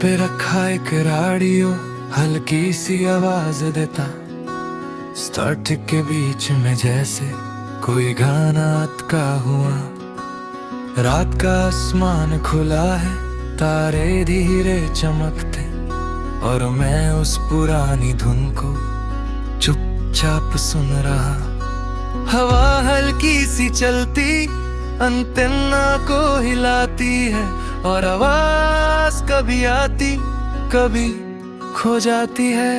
पे रखा एक रेडियो, हल्की सी आवाज देता, स्टार्ट के बीच में जैसे कोई गाना अटका हुआ। रात का आसमान खुला है, तारे धीरे चमकते, और मैं उस पुरानी धुन को चुपचाप सुन रहा। हवा हल्की सी चलती, अंटेना को हिलाती है, और आवाज कभी आती कभी खो जाती है।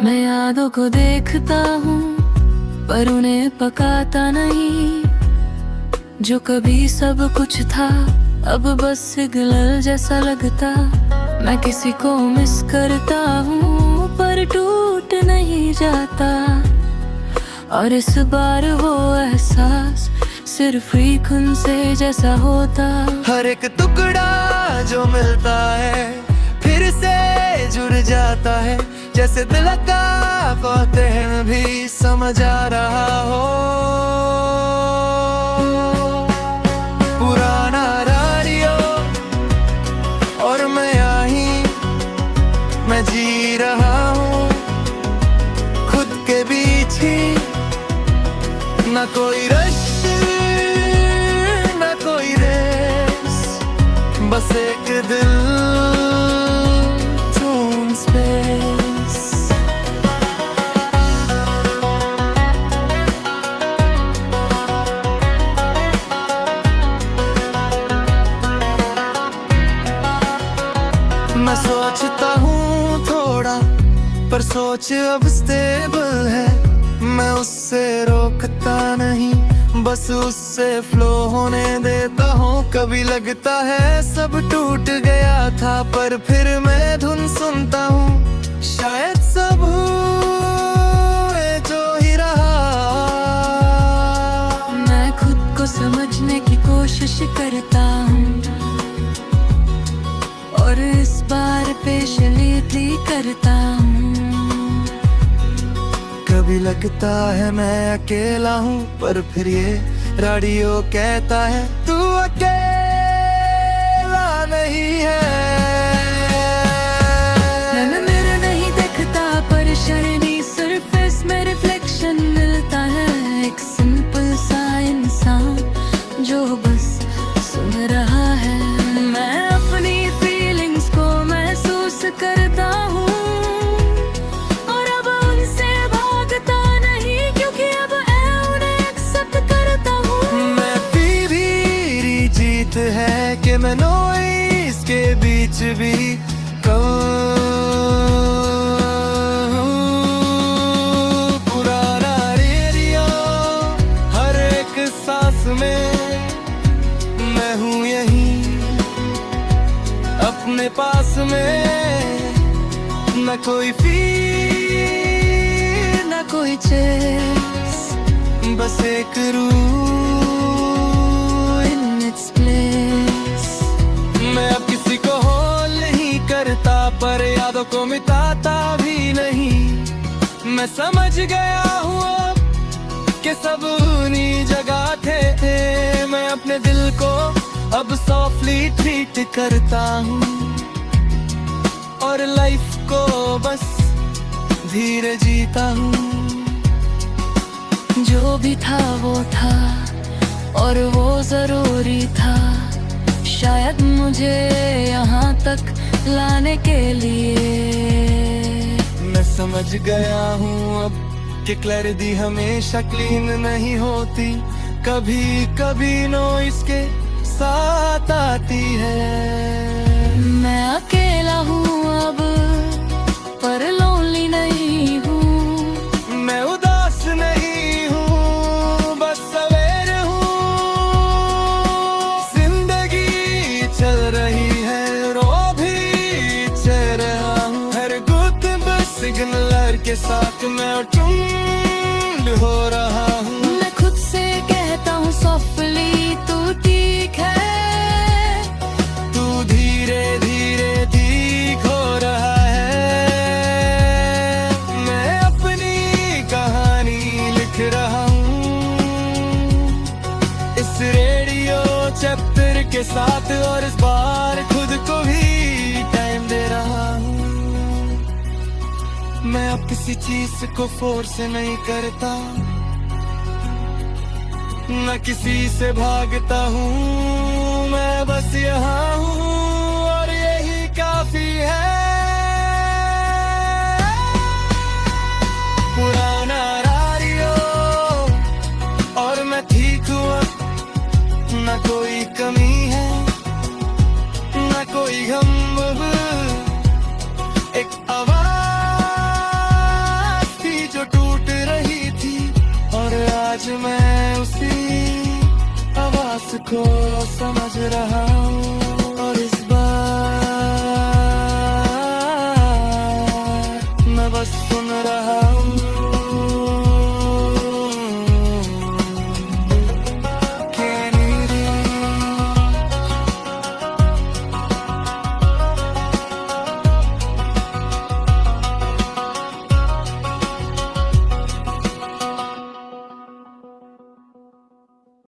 मैं यादों को देखता हूँ पर उन्हें पकाता नहीं। जो कभी सब कुछ था अब बस सिग्नल जैसा लगता। मैं किसी को मिस करता हूँ पर टूट नहीं जाता। और इस बार वो एहसास सिर्फ फ्रीक्वेंसी जैसा होता। हर एक टुकड़ा जो मिलता है फिर से जुड़ जाता है, जैसे दिल का कहते हैं भी समझ आ रहा हो। पुराना रेडियो और मैं यहीं मैं जी रहा हूँ खुद के बीच ही। ना कोई रश ना कोई रेस, बस एक दिल टून स्पेस। मैं सोचता हूँ थोड़ा पर सोच अब स्टेबल है। मैं उससे रोकता नहीं, बस उससे फ्लो होने देता हूँ। कभी लगता है सब टूट गया था पर फिर मैं धुन सुनता हूँ। शायद सब हुए जो ही रहा। मैं खुद को समझने की कोशिश करता हूँ और इस बार पेशेंटली करता हूँ। कभी लगता है मैं अकेला हूँ पर फिर ये रेडियो कहता है तू अकेला नहीं है। मैं मेरा नहीं दिखता पर शर्नी सरफेस में रिफ्लेक्शन मिलता है। एक सिंपल सा इंसान जो बस सुन रहा है। मैं अपनी फीलिंग्स को महसूस करता हूँ और अब उनसे भागता नहीं, क्योंकि अब उन्हें एक्सेप्ट करता हूँ। मैं भी जीत है कि मैं नॉइस के बीच भी पुराना रेडियो हर एक सांस में मैं हूँ यहीं अपने पास में। न कोई फील न कोई चेस, बस एक रूह In its place. मैं अब किसी को होल्ड नहीं करता पर यादों को मिटाता भी नहीं। मैं समझ गया हूँ अब कि सब उन्हीं जगह थे। मैं अपने दिल को अब सॉफ्टली ट्रीट करता हूँ और लाइफ को बस धीरे जीता हूँ। जो भी था वो था और वो जरूरी था शायद मुझे यहाँ तक लाने के लिए। मैं समझ गया हूँ अब कि क्लैरिटी हमेशा क्लीन नहीं होती। कभी कभी नॉइस के साथ आती है। मैं अकेला हूँ अब पर लोनली नहीं हूँ। मैं उदास नहीं हूँ बस सवेरे हूँ। जिंदगी चल रही है रो भी चल रहा हूँ। हर गुड बस सिग्नलर के साथ मैं ट्यून्ड हो रहा हूँ। मैं खुद से कहता हूँ सॉफ्टली तू ठीक है। तू धीरे धीरे ठीक हो रहा है। मैं अपनी के साथ, और इस बार खुद को भी टाइम दे रहा हूँ। मैं अब किसी चीज को फोर्स नहीं करता, न किसी से भागता हूँ, मैं बस यहाँ हूँ और यही काफी है। पुराना रेडियो और मैं ठीक हूँ, न कोई कमी है न कोई गम, एक आवाज थी जो टूट रही थी, और आज मैं उसी आवाज को समझ रहा हूँ।